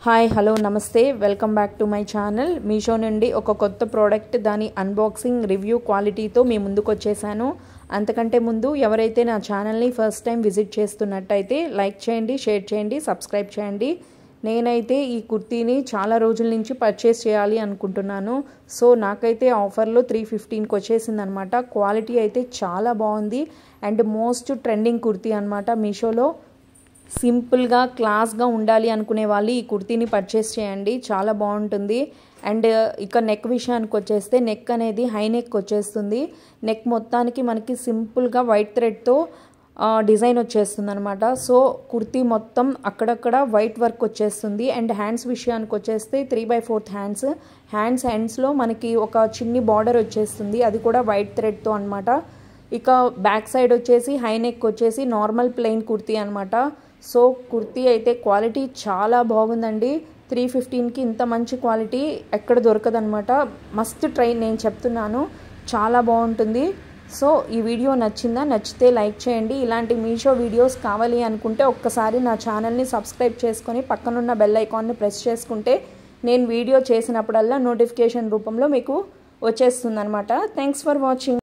Hi hello నమస్తే welcome back to my channel Meesho నుండి ఒక కొత్త ప్రోడక్ట్ దాని అన్బాక్సింగ్ రివ్యూ క్వాలిటీతో మీ ముందుకు వచ్చేసాను. అంతకంటే ముందు ఎవరైతే నా ఛానల్ని ఫస్ట్ టైం విజిట్ చేస్తున్నట్టయితే లైక్ చేయండి, షేర్ చేయండి, సబ్స్క్రైబ్ చేయండి. నేనైతే ఈ కుర్తీని చాలా రోజుల నుంచి పర్చేస్ చేయాలి అనుకుంటున్నాను. సో నాకైతే ఆఫర్లో 315కి వచ్చేసిందనమాట. క్వాలిటీ అయితే చాలా బాగుంది అండ్ మోస్ట్ ట్రెండింగ్ కుర్తీ అనమాట. మీషోలో సింపుల్గా క్లాస్గా ఉండాలి అనుకునే వాళ్ళు ఈ కుర్తీని పర్చేస్ చేయండి, చాలా బాగుంటుంది. అండ్ ఇక నెక్ విషయానికి వచ్చేస్తే నెక్ అనేది హై నెక్ వచ్చేస్తుంది. నెక్ మొత్తానికి మనకి సింపుల్గా వైట్ థ్రెడ్తో డిజైన్ వచ్చేస్తుంది అనమాట. సో కుర్తీ మొత్తం అక్కడక్కడ వైట్ వర్క్ వచ్చేస్తుంది. అండ్ హ్యాండ్స్ విషయానికి వచ్చేస్తే 3/4 హ్యాండ్స్ ఎండ్స్లో మనకి ఒక చిన్ని బార్డర్ వచ్చేస్తుంది, అది కూడా వైట్ థ్రెడ్తో అనమాట. ఇక బ్యాక్ సైడ్ వచ్చేసి హై నెక్ వచ్చేసి నార్మల్ ప్లెయిన్ కుర్తీ అనమాట. సో కుర్తీ అయితే క్వాలిటీ చాలా బాగుందండి. 315కి ఇంత మంచి క్వాలిటీ ఎక్కడ దొరకదనమాట. మస్ట్ ట్రై, నేను చెప్తున్నాను, చాలా బాగుంటుంది. సో ఈ వీడియో నచ్చిందా? నచ్చితే లైక్ చేయండి. ఇలాంటి మీషో వీడియోస్ కావాలి అనుకుంటే ఒక్కసారి నా ఛానల్ని సబ్స్క్రైబ్ చేసుకొని పక్కనున్న బెల్ ఐకాన్ని ప్రెస్ చేసుకుంటే నేను వీడియో చేసినప్పుడల్లా నోటిఫికేషన్ రూపంలో మీకు వచ్చేస్తుంది అనమాట. Thanks for watching.